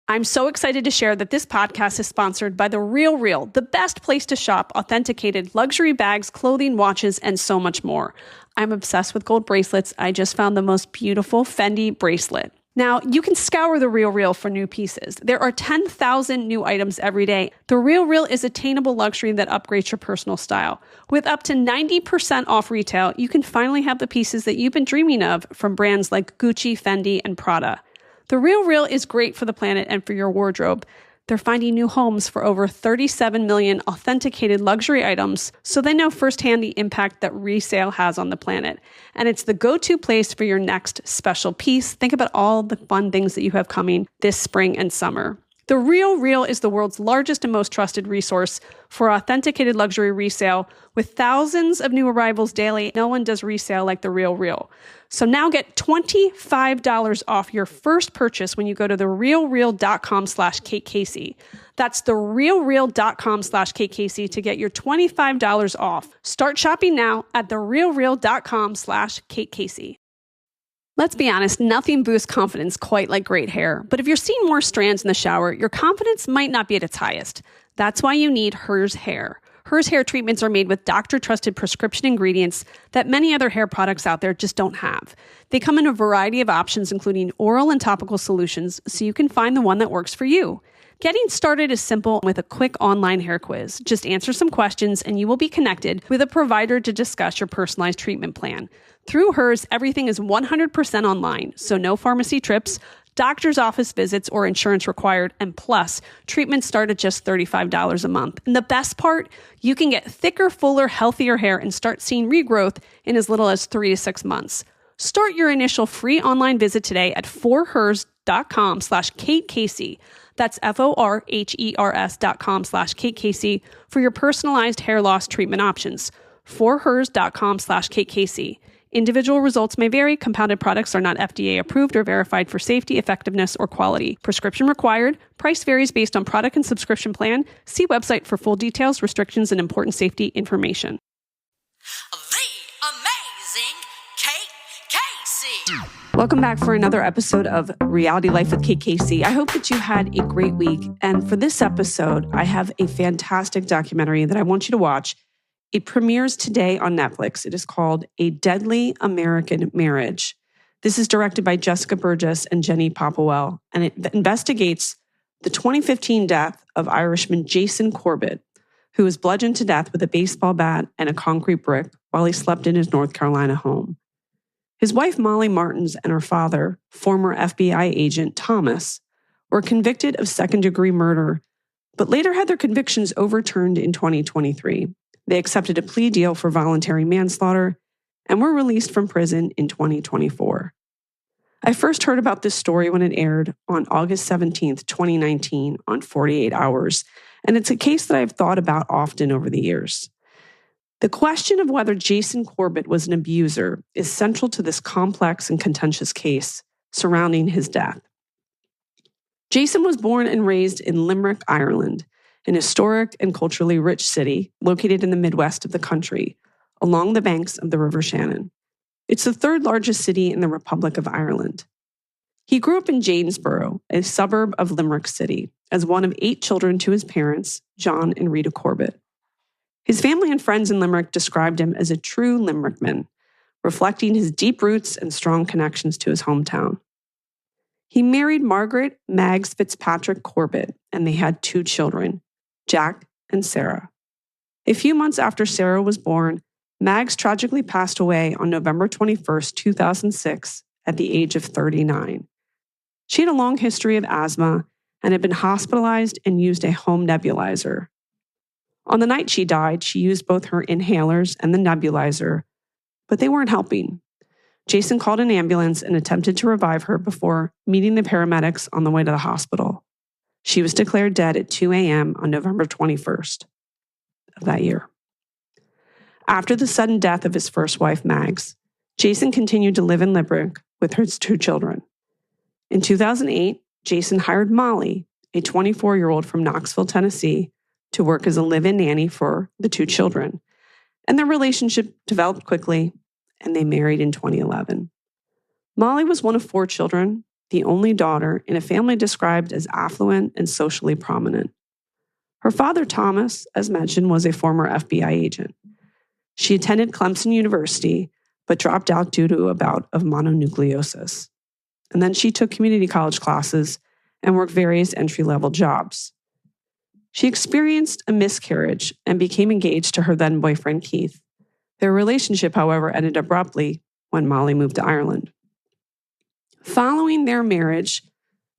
I'm so excited to share that this podcast is sponsored by The Real Real, the best place to shop authenticated luxury bags, clothing, watches, and so much more. I'm obsessed with gold bracelets. I just found the most beautiful Fendi bracelet. Now, you can scour The Real Real for new pieces. There are 10,000 new items every day. The Real Real is attainable luxury that upgrades your personal style. With up to 90% off retail, you can finally have the pieces that you've been dreaming of from brands like Gucci, Fendi, and Prada. The Real Real is great for the planet and for your wardrobe. They're finding new homes for over 37 million authenticated luxury items, so they know firsthand the impact that resale has on the planet. And it's the go-to place for your next special piece. Think about all the fun things that you have coming this spring and summer. The Real Real is the world's largest and most trusted resource for authenticated luxury resale. With thousands of new arrivals daily, no one does resale like The Real Real. So now get $25 off your first purchase when you go to therealreal.com/KateCasey. That's therealreal.com/KateCasey to get your $25 off. Start shopping now at therealreal.com/KateCasey. Let's be honest, nothing boosts confidence quite like great hair. But if you're seeing more strands in the shower, your confidence might not be at its highest. That's why you need Hers Hair. Hers Hair treatments are made with doctor-trusted prescription ingredients that many other hair products out there just don't have. They come in a variety of options, including oral and topical solutions, so you can find the one that works for you. Getting started is simple with a quick online hair quiz. Just answer some questions and you will be connected with a provider to discuss your personalized treatment plan. Through Hers, everything is 100% online, so no pharmacy trips, doctor's office visits, or insurance required, and plus, treatments start at just $35 a month. And the best part, you can get thicker, fuller, healthier hair and start seeing regrowth in as little as 3 to 6 months. Start your initial free online visit today at forhers.com/KateCasey. That's FORHERS.com/KateCasey for your personalized hair loss treatment options. forhers.com/KateCasey. Individual results may vary. Compounded products are not FDA approved or verified for safety, effectiveness, or quality. Prescription required. Price varies based on product and subscription plan. See website for full details, restrictions, and important safety information. The amazing Kate Casey. Welcome back for another episode of Reality Life with Kate Casey. I hope that you had a great week. And for this episode, I have a fantastic documentary that I want you to watch. It premieres today on Netflix. It is called A Deadly American Marriage. This is directed by Jessica Burgess and Jenny Popplewell, and it investigates the 2015 death of Irishman Jason Corbett, who was bludgeoned to death with a baseball bat and a concrete brick while he slept in his North Carolina home. His wife, Molly Martens, and her father, former FBI agent Thomas, were convicted of second-degree murder, but later had their convictions overturned in 2023. They accepted a plea deal for voluntary manslaughter and were released from prison in 2024. I first heard about this story when it aired on August 17th, 2019 on 48 Hours, and it's a case that I've thought about often over the years. The question of whether Jason Corbett was an abuser is central to this complex and contentious case surrounding his death. Jason was born and raised in Limerick, Ireland, an historic and culturally rich city located in the Midwest of the country, along the banks of the River Shannon. It's the third largest city in the Republic of Ireland. He grew up in Janesboro, a suburb of Limerick City, as one of 8 children to his parents, John and Rita Corbett. His family and friends in Limerick described him as a true Limerickman, reflecting his deep roots and strong connections to his hometown. He married Margaret Mags Fitzpatrick Corbett, and they had 2 children, Jack and Sarah. A few months after Sarah was born, Mags tragically passed away on November 21st, 2006, at the age of 39. She had a long history of asthma and had been hospitalized and used a home nebulizer. On the night she died, she used both her inhalers and the nebulizer, but they weren't helping. Jason called an ambulance and attempted to revive her before meeting the paramedics on the way to the hospital. She was declared dead at 2 a.m. on November 21st of that year. After the sudden death of his first wife, Mags, Jason continued to live in Limerick with his 2 children. In 2008, Jason hired Molly, a 24-year-old from Knoxville, Tennessee, to work as a live-in nanny for the 2 children. And their relationship developed quickly, and they married in 2011. Molly was one of 4 children, the only daughter in a family described as affluent and socially prominent. Her father, Thomas, as mentioned, was a former FBI agent. She attended Clemson University, but dropped out due to a bout of mononucleosis. And then she took community college classes and worked various entry-level jobs. She experienced a miscarriage and became engaged to her then-boyfriend, Keith. Their relationship, however, ended abruptly when Molly moved to Ireland. Following their marriage,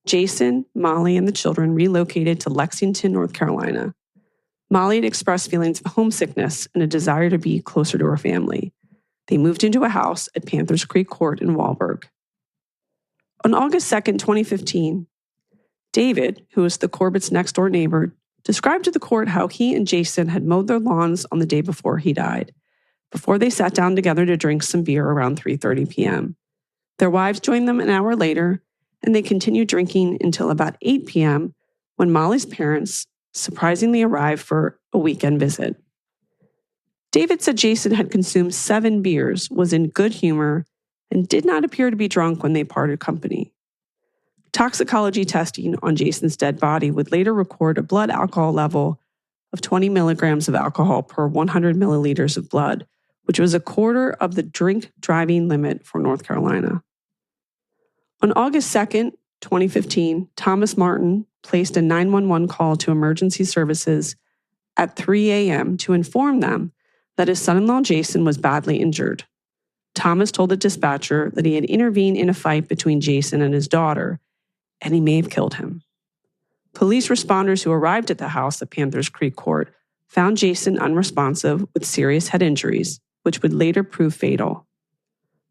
Jason, Molly, and the children relocated to Lexington, North Carolina. Molly had expressed feelings of homesickness and a desire to be closer to her family. They moved into a house at Panthers Creek Court in Walberg. On August 2nd, 2015, David, who was the Corbett's next-door neighbor, described to the court how he and Jason had mowed their lawns on the day before he died, before they sat down together to drink some beer around 3:30 p.m. Their wives joined them an hour later, and they continued drinking until about 8 p.m. when Molly's parents surprisingly arrived for a weekend visit. David said Jason had consumed 7 beers, was in good humor, and did not appear to be drunk when they parted company. Toxicology testing on Jason's dead body would later record a blood alcohol level of 20 milligrams of alcohol per 100 milliliters of blood, which was a quarter of the drink driving limit for North Carolina. On August 2nd, 2015, Thomas Martens placed a 911 call to emergency services at 3 a.m. to inform them that his son-in-law Jason was badly injured. Thomas told the dispatcher that he had intervened in a fight between Jason and his daughter, and he may have killed him. Police responders who arrived at the house at Panthers Creek Court found Jason unresponsive with serious head injuries, which would later prove fatal.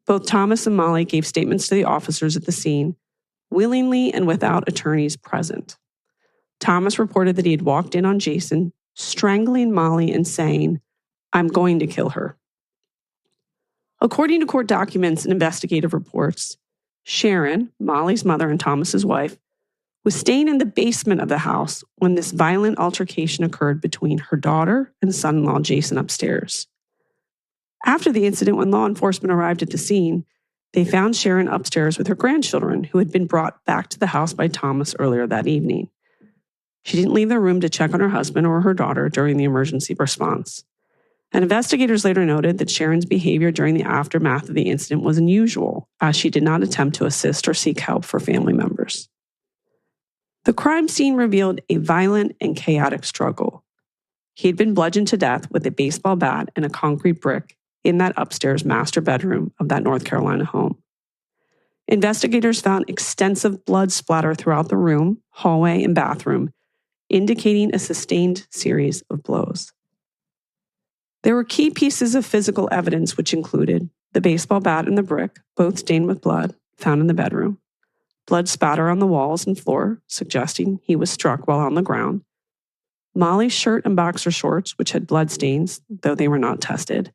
Both Thomas and Molly gave statements to the officers at the scene, willingly and without attorneys present. Thomas reported that he had walked in on Jason, strangling Molly and saying, "I'm going to kill her." According to court documents and investigative reports, Sharon, Molly's mother and Thomas's wife, was staying in the basement of the house when this violent altercation occurred between her daughter and son-in-law Jason upstairs. After the incident, when law enforcement arrived at the scene, they found Sharon upstairs with her grandchildren, who had been brought back to the house by Thomas earlier that evening. She didn't leave the room to check on her husband or her daughter during the emergency response. And investigators later noted that Sharon's behavior during the aftermath of the incident was unusual, as she did not attempt to assist or seek help for family members. The crime scene revealed a violent and chaotic struggle. He had been bludgeoned to death with a baseball bat and a concrete brick in that upstairs master bedroom of that North Carolina home. Investigators found extensive blood splatter throughout the room, hallway, and bathroom, indicating a sustained series of blows. There were key pieces of physical evidence, which included the baseball bat and the brick, both stained with blood, found in the bedroom, blood spatter on the walls and floor, suggesting he was struck while on the ground, Molly's shirt and boxer shorts, which had blood stains, though they were not tested,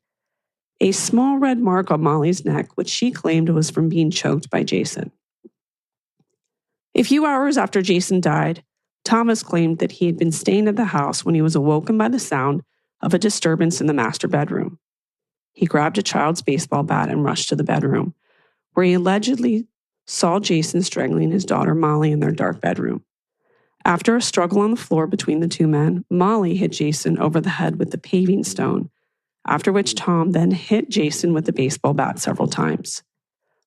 a small red mark on Molly's neck, which she claimed was from being choked by Jason. A few hours after Jason died, Thomas claimed that he had been staying at the house when he was awoken by the sound of a disturbance in the master bedroom. He grabbed a child's baseball bat and rushed to the bedroom, where he allegedly saw Jason strangling his daughter Molly in their dark bedroom. After a struggle on the floor between the two men, Molly hit Jason over the head with the paving stone, after which Tom then hit Jason with the baseball bat several times.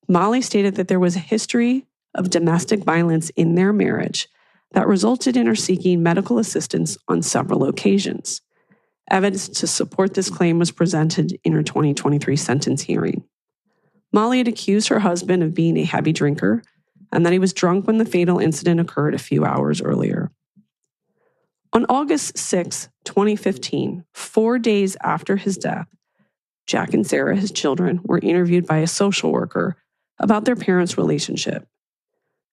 Molly stated that there was a history of domestic violence in their marriage that resulted in her seeking medical assistance on several occasions. Evidence to support this claim was presented in her 2023 sentence hearing. Molly had accused her husband of being a heavy drinker and that he was drunk when the fatal incident occurred a few hours earlier. On August 6, 2015, 4 days after his death, Jack and Sarah, his children, were interviewed by a social worker about their parents' relationship.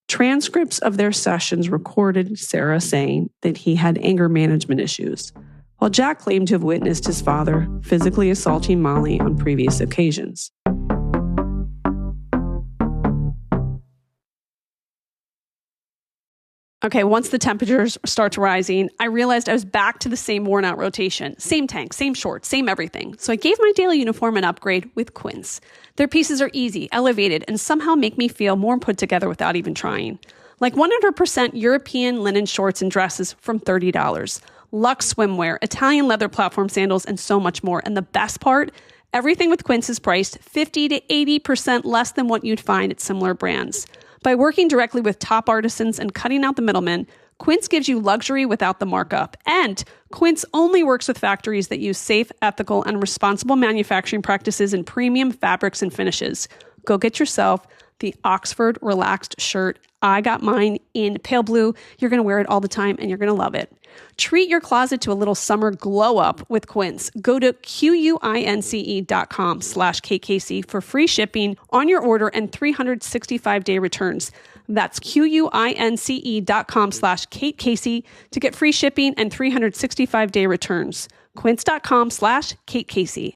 Transcripts of their sessions recorded Sarah saying that he had anger management issues, while Jack claimed to have witnessed his father physically assaulting Molly on previous occasions. Okay, once the temperatures starts rising, I realized I was back to the same worn out rotation. Same tank, same shorts, same everything. So I gave my daily uniform an upgrade with Quints. Their pieces are easy, elevated, and somehow make me feel more put together without even trying. Like 100% European linen shorts and dresses from $30. Luxe swimwear, Italian leather platform sandals, and so much more. And the best part, everything with Quints is priced 50 to 80% less than what you'd find at similar brands. By working directly with top artisans and cutting out the middlemen, Quints gives you luxury without the markup. And Quints only works with factories that use safe, ethical, and responsible manufacturing practices in premium fabrics and finishes. Go get yourself the Oxford Relaxed shirt. I got mine in pale blue. You're going to wear it all the time and you're going to love it. Treat your closet to a little summer glow up with Quints. Go to quince.com/KKC for free shipping on your order and 365-day returns. That's quince.com/KateCasey to get free shipping and 365-day returns. Quince.com/KateCasey.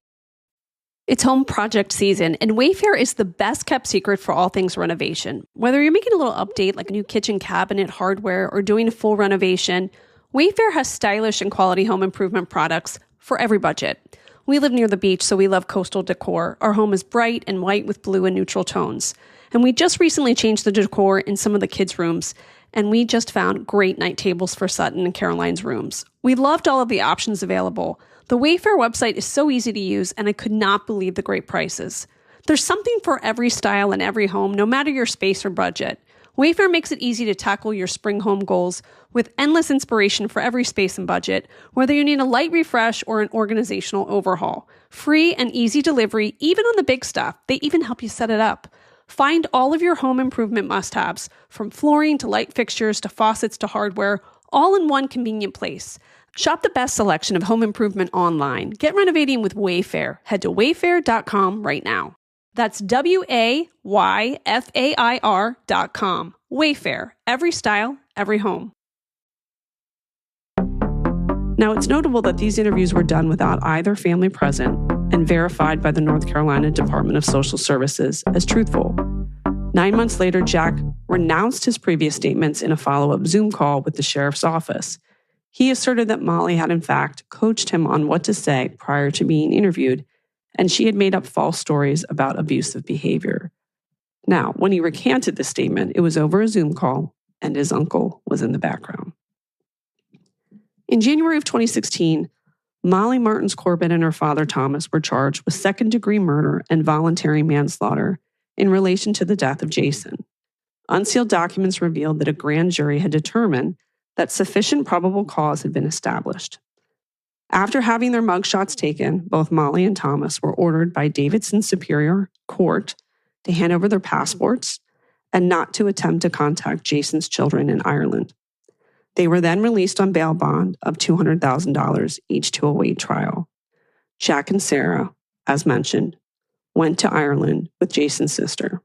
It's home project season, and Wayfair is the best kept secret for all things renovation. Whether you're making a little update like a new kitchen cabinet, hardware, or doing a full renovation, Wayfair has stylish and quality home improvement products for every budget. We live near the beach, so we love coastal decor. Our home is bright and white with blue and neutral tones. And we just recently changed the decor in some of the kids' rooms, and we just found great night tables for Sutton and Caroline's rooms. We loved all of the options available. The Wayfair website is so easy to use, and I could not believe the great prices. There's something for every style and every home, no matter your space or budget. Wayfair makes it easy to tackle your spring home goals with endless inspiration for every space and budget, whether you need a light refresh or an organizational overhaul. Free and easy delivery, even on the big stuff. They even help you set it up. Find all of your home improvement must-haves, from flooring to light fixtures to faucets to hardware, all in one convenient place. Shop the best selection of home improvement online. Get renovating with Wayfair. Head to wayfair.com right now. That's WAYFAIR.com. Wayfair. Every style, every home. Now, it's notable that these interviews were done without either family present and verified by the North Carolina Department of Social Services as truthful. 9 months later, Jack renounced his previous statements in a follow-up Zoom call with the sheriff's office. He asserted that Molly had in fact coached him on what to say prior to being interviewed, and she had made up false stories about abusive behavior. Now, when he recanted this statement, it was over a Zoom call, and his uncle was in the background. In January of 2016, Molly Martens Corbett and her father Thomas were charged with second-degree murder and voluntary manslaughter in relation to the death of Jason. Unsealed documents revealed that a grand jury had determined that sufficient probable cause had been established. After having their mugshots taken, both Molly and Thomas were ordered by Davidson Superior Court to hand over their passports and not to attempt to contact Jason's children in Ireland. They were then released on bail bond of $200,000 each to await trial. Jack and Sarah, as mentioned, went to Ireland with Jason's sister.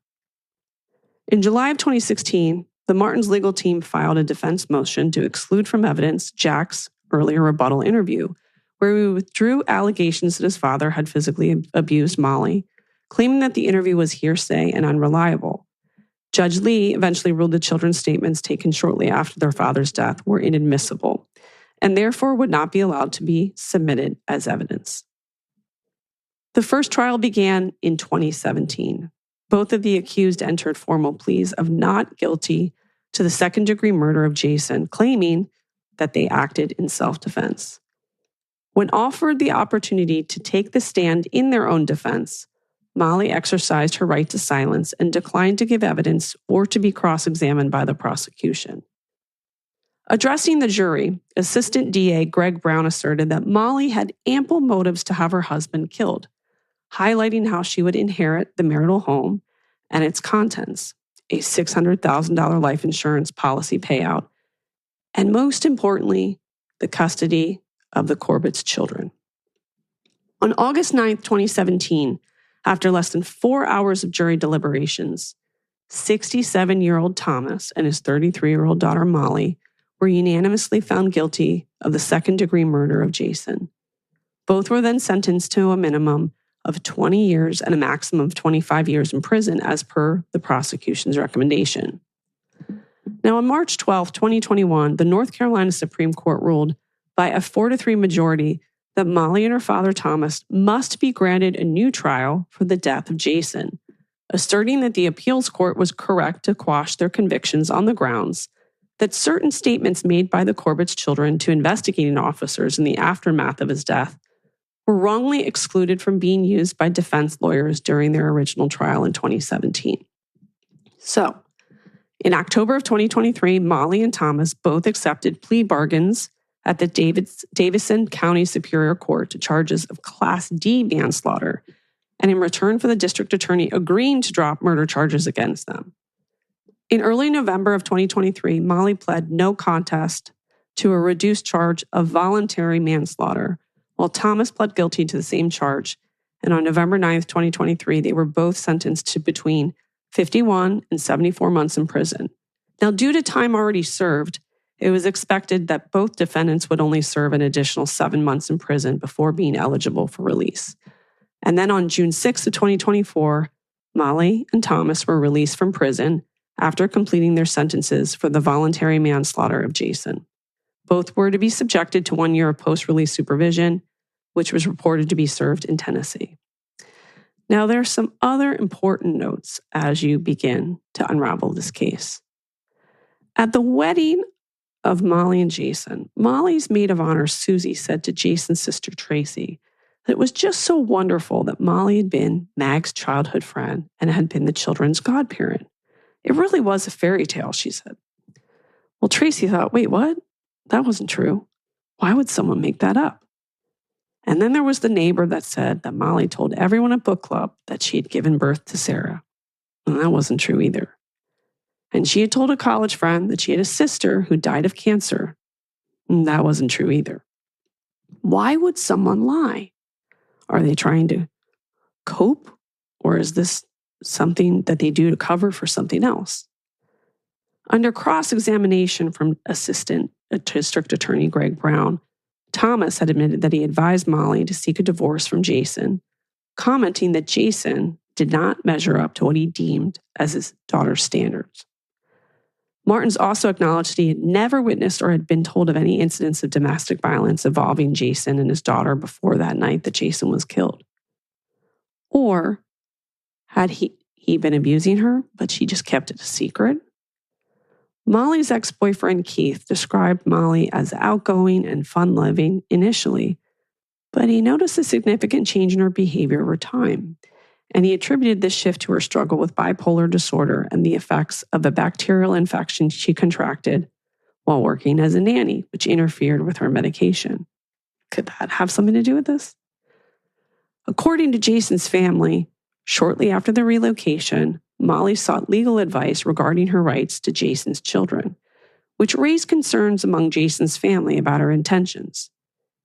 In July of 2016, the Martens legal team filed a defense motion to exclude from evidence Jack's earlier rebuttal interview, where he withdrew allegations that his father had physically abused Molly, claiming that the interview was hearsay and unreliable. Judge Lee eventually ruled the children's statements taken shortly after their father's death were inadmissible, and therefore would not be allowed to be submitted as evidence. The first trial began in 2017. Both of the accused entered formal pleas of not guilty to the second-degree murder of Jason, claiming that they acted in self-defense. When offered the opportunity to take the stand in their own defense, Molly exercised her right to silence and declined to give evidence or to be cross-examined by the prosecution. Addressing the jury, Assistant DA Greg Brown asserted that Molly had ample motives to have her husband killed, highlighting how she would inherit the marital home and its contents, a $600,000 life insurance policy payout, and most importantly, the custody of the Corbett's children. On August 9, 2017, after less than 4 hours of jury deliberations, 67-year-old Thomas and his 33-year-old daughter Molly were unanimously found guilty of the second-degree murder of Jason. Both were then sentenced to a minimum of 20 years and a maximum of 25 years in prison as per the prosecution's recommendation. Now, on March 12, 2021, the North Carolina Supreme Court ruled by a 4-3 majority that Molly and her father, Thomas, must be granted a new trial for the death of Jason, asserting that the appeals court was correct to quash their convictions on the grounds that certain statements made by the Corbett's children to investigating officers in the aftermath of his death were wrongly excluded from being used by defense lawyers during their original trial in 2017. So, in October of 2023, Molly and Thomas both accepted plea bargains at the Davison County Superior Court to charges of Class D manslaughter, and in return for the district attorney agreeing to drop murder charges against them. In early November of 2023, Molly pled no contest to a reduced charge of voluntary manslaughter, while Thomas pled guilty to the same charge, and on November 9th, 2023, they were both sentenced to between 51 and 74 months in prison. Now, due to time already served, it was expected that both defendants would only serve an additional 7 months in prison before being eligible for release. And then on June 6th of 2024, Molly and Thomas were released from prison after completing their sentences for the voluntary manslaughter of Jason. Both were to be subjected to 1 year of post-release supervision, which was reported to be served in Tennessee. Now, there are some other important notes as you begin to unravel this case. At the wedding of Molly and Jason, Molly's maid of honor, Susie, said to Jason's sister, Tracy, that it was just so wonderful that Molly had been Mag's childhood friend and had been the children's godparent. It really was a fairy tale, she said. Well, Tracy thought, wait, what? That wasn't true. Why would someone make that up? And then there was the neighbor that said that Molly told everyone at book club that she had given birth to Sarah. And that wasn't true either. And she had told a college friend that she had a sister who died of cancer. And that wasn't true either. Why would someone lie? Are they trying to cope? Or is this something that they do to cover for something else? Under cross-examination from Assistant District Attorney Greg Brown, Thomas had admitted that he advised Molly to seek a divorce from Jason, commenting that Jason did not measure up to what he deemed as his daughter's standards. Martens also acknowledged he had never witnessed or had been told of any incidents of domestic violence involving Jason and his daughter before that night that Jason was killed. Or had he been abusing her, but she just kept it a secret? Molly's ex-boyfriend, Keith, described Molly as outgoing and fun-loving initially, but he noticed a significant change in her behavior over time, and he attributed this shift to her struggle with bipolar disorder and the effects of a bacterial infection she contracted while working as a nanny, which interfered with her medication. Could that have something to do with this? According to Jason's family, shortly after the relocation, Molly sought legal advice regarding her rights to Jason's children, which raised concerns among Jason's family about her intentions.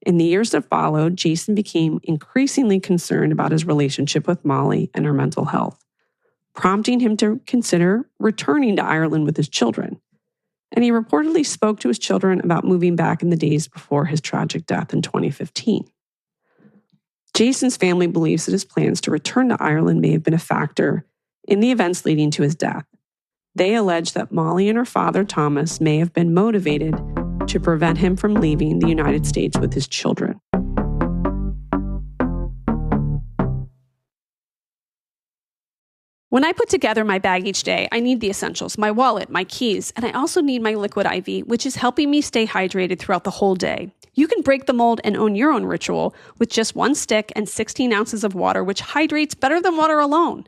In the years that followed, Jason became increasingly concerned about his relationship with Molly and her mental health, prompting him to consider returning to Ireland with his children. And he reportedly spoke to his children about moving back in the days before his tragic death in 2015. Jason's family believes that his plans to return to Ireland may have been a factor in the events leading to his death. They allege that Molly and her father, Thomas, may have been motivated to prevent him from leaving the United States with his children. When I put together my bag each day, I need the essentials, my wallet, my keys, and I also need my liquid IV, which is helping me stay hydrated throughout the whole day. You can break the mold and own your own ritual with just 1 stick and 16 ounces of water, which hydrates better than water alone.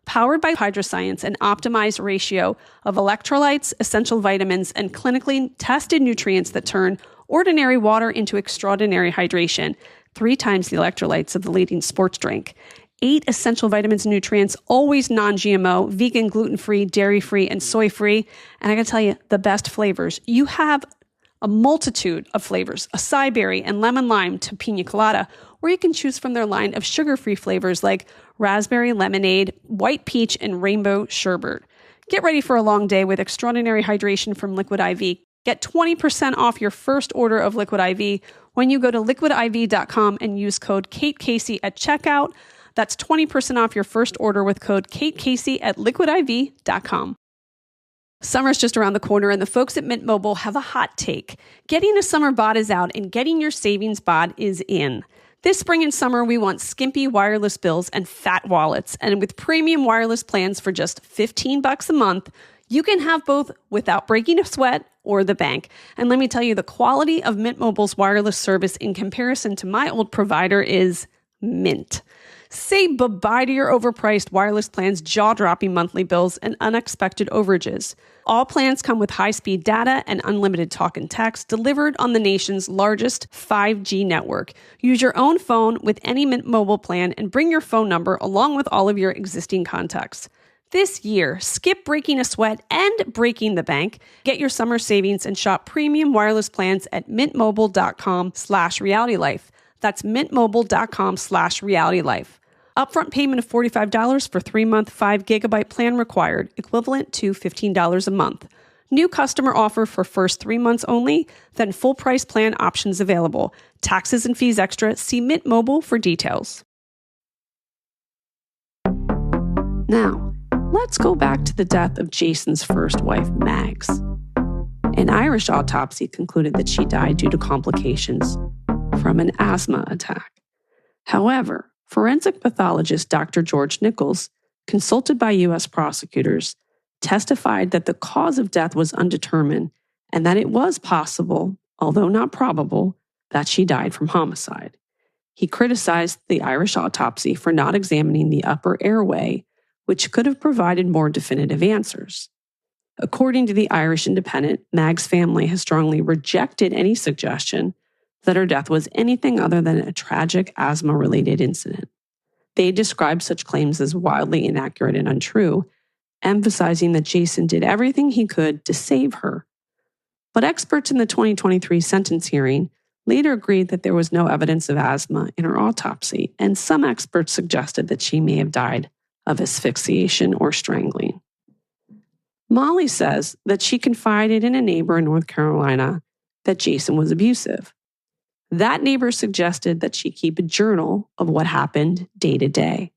Powered by Hydroscience, an optimized ratio of electrolytes, essential vitamins, and clinically tested nutrients that turn ordinary water into extraordinary hydration, 3 times the electrolytes of the leading sports drink. 8 essential vitamins and nutrients, always non-GMO, vegan, gluten-free, dairy-free, and soy-free. And I gotta tell you, the best flavors. You have a multitude of flavors, acai berry and lemon lime to pina colada, or you can choose from their line of sugar-free flavors like raspberry lemonade, white peach, and rainbow sherbet. Get ready for a long day with extraordinary hydration from Liquid IV. Get 20% off your first order of Liquid IV when you go to liquidiv.com and use code Kate Casey at checkout. That's 20% off your first order with code Kate Casey at liquidiv.com. Summer's just around the corner, and the folks at Mint Mobile have a hot take. Getting a summer bod is out, and getting your savings bod is in. This spring and summer, we want skimpy wireless bills and fat wallets. And with premium wireless plans for just $15 a month, you can have both without breaking a sweat or the bank. And let me tell you, the quality of Mint Mobile's wireless service in comparison to my old provider is mint. Say bye-bye to your overpriced wireless plans, jaw-dropping monthly bills, and unexpected overages. All plans come with high-speed data and unlimited talk and text delivered on the nation's largest 5G network. Use your own phone with any Mint Mobile plan and bring your phone number along with all of your existing contacts. This year, skip breaking a sweat and breaking the bank. Get your summer savings and shop premium wireless plans at mintmobile.com/realitylife. That's mintmobile.com/realitylife. Upfront payment of $45 for 3-month 5GB plan required, equivalent to $15 a month. New customer offer for first 3 months only, then full price plan options available. Taxes and fees extra. See Mint Mobile for details. Now, let's go back to the death of Jason's first wife, Mags. An Irish autopsy concluded that she died due to complications from an asthma attack. However, forensic pathologist Dr. George Nichols, consulted by U.S. prosecutors, testified that the cause of death was undetermined and that it was possible, although not probable, that she died from homicide. He criticized the Irish autopsy for not examining the upper airway, which could have provided more definitive answers. According to the Irish Independent, Mag's family has strongly rejected any suggestion that her death was anything other than a tragic asthma-related incident. They described such claims as wildly inaccurate and untrue, emphasizing that Jason did everything he could to save her. But experts in the 2023 sentence hearing later agreed that there was no evidence of asthma in her autopsy, and some experts suggested that she may have died of asphyxiation or strangling. Molly says that she confided in a neighbor in North Carolina that Jason was abusive. That neighbor suggested that she keep a journal of what happened day to day.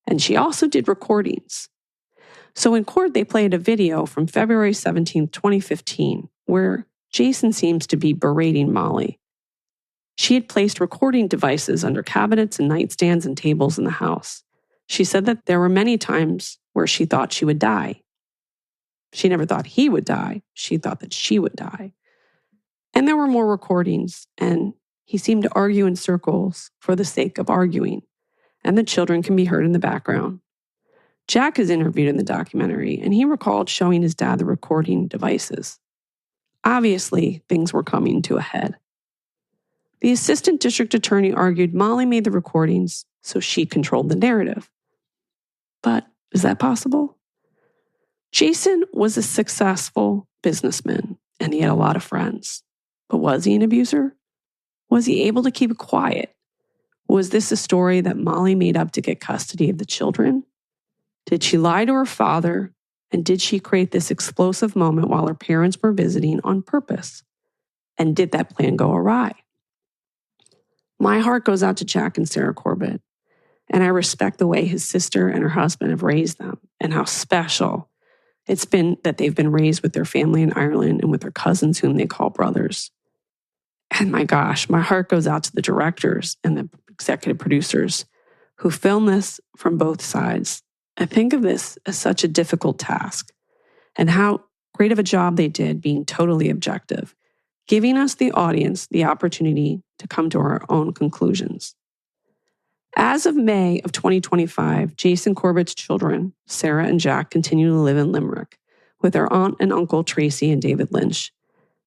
And she also did recordings. So in court, they played a video from February 17, 2015, where Jason seems to be berating Molly. She had placed recording devices under cabinets and nightstands and tables in the house. She said that there were many times where she thought she would die. She never thought he would die. She thought that she would die. And there were more recordings, and he seemed to argue in circles for the sake of arguing, and the children can be heard in the background. Jack is interviewed in the documentary, and he recalled showing his dad the recording devices. Obviously, things were coming to a head. The assistant district attorney argued Molly made the recordings, so she controlled the narrative. But is that possible? Jason was a successful businessman, and he had a lot of friends. But was he an abuser? Was he able to keep it quiet? Was this a story that Molly made up to get custody of the children? Did she lie to her father? And did she create this explosive moment while her parents were visiting on purpose? And did that plan go awry? My heart goes out to Jack and Sarah Corbett, and I respect the way his sister and her husband have raised them and how special it's been that they've been raised with their family in Ireland and with their cousins whom they call brothers. And my gosh, my heart goes out to the directors and the executive producers who filmed this from both sides. I think of this as such a difficult task and how great of a job they did being totally objective, giving us, the audience, the opportunity to come to our own conclusions. As of May of 2025, Jason Corbett's children, Sarah and Jack, continue to live in Limerick with their aunt and uncle, Tracy and David Lynch.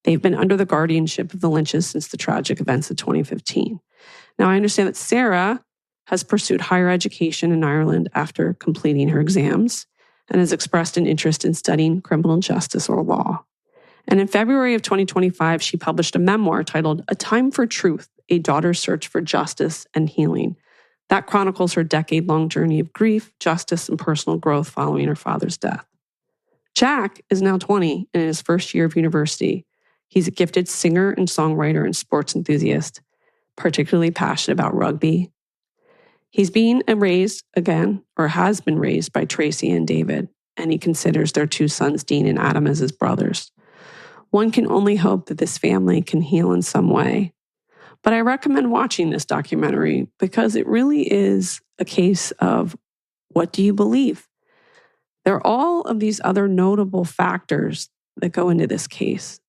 They've been under the guardianship of the Lynches since the tragic events of 2015. Now, I understand that Sarah has pursued higher education in Ireland after completing her exams and has expressed an interest in studying criminal justice or law. And in February of 2025, she published a memoir titled A Time for Truth, A Daughter's Search for Justice and Healing. That chronicles her decade-long journey of grief, justice, and personal growth following her father's death. Jack is now 20 and in his first year of university. He's a gifted singer and songwriter and sports enthusiast, particularly passionate about rugby. He's being raised again, or has been raised by Tracy and David. and he considers their two sons, Dean and Adam, as his brothers. One can only hope that this family can heal in some way. But I recommend watching this documentary because it really is a case of what do you believe? There are all of these other notable factors that go into this case.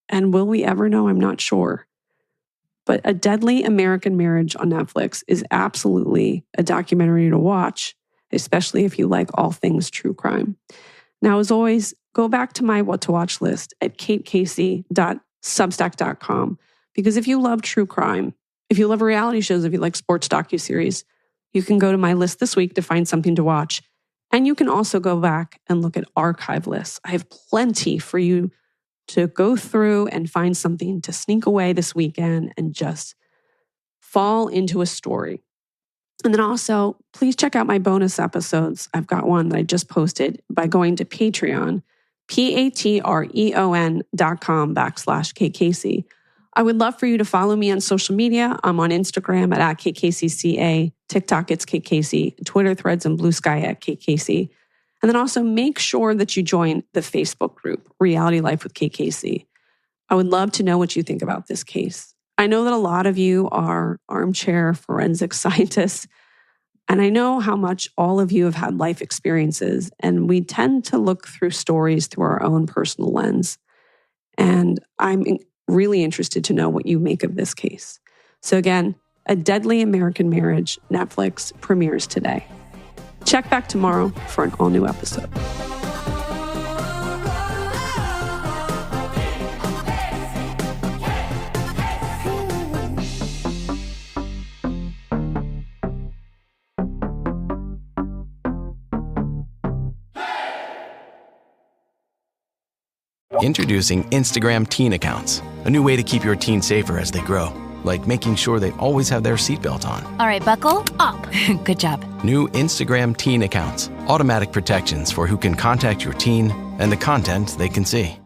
And will we ever know? I'm not sure. But A Deadly American Marriage on Netflix is absolutely a documentary to watch, especially if you like all things true crime. Now, as always, go back to my What to Watch list at katecasey.substack.com, because if you love true crime, if you love reality shows, if you like sports docuseries, you can go to my list this week to find something to watch. And you can also go back and look at archive lists. I have plenty for you to go through and find something to sneak away this weekend and just fall into a story. And then also, please check out my bonus episodes. I've got one that I just posted by going to Patreon, patreon.com/KCasey. I would love for you to follow me on social media. I'm on Instagram at KCaseyCA, TikTok, it's KCasey, Twitter, Threads, and Blue Sky at KCasey. And then also make sure that you join the Facebook group, Reality Life with KCasey. I would love to know what you think about this case. I know that a lot of you are armchair forensic scientists, and I know how much all of you have had life experiences, and we tend to look through stories through our own personal lens. And I'm really interested to know what you make of this case. So again, A Deadly American Marriage, Netflix, premieres today. Check back tomorrow for an all-new episode. Introducing Instagram Teen Accounts, a new way to keep your teen safer as they grow, like making sure they always have their seatbelt on. All right, buckle up. Good job. New Instagram Teen Accounts, automatic protections for who can contact your teen and the content they can see.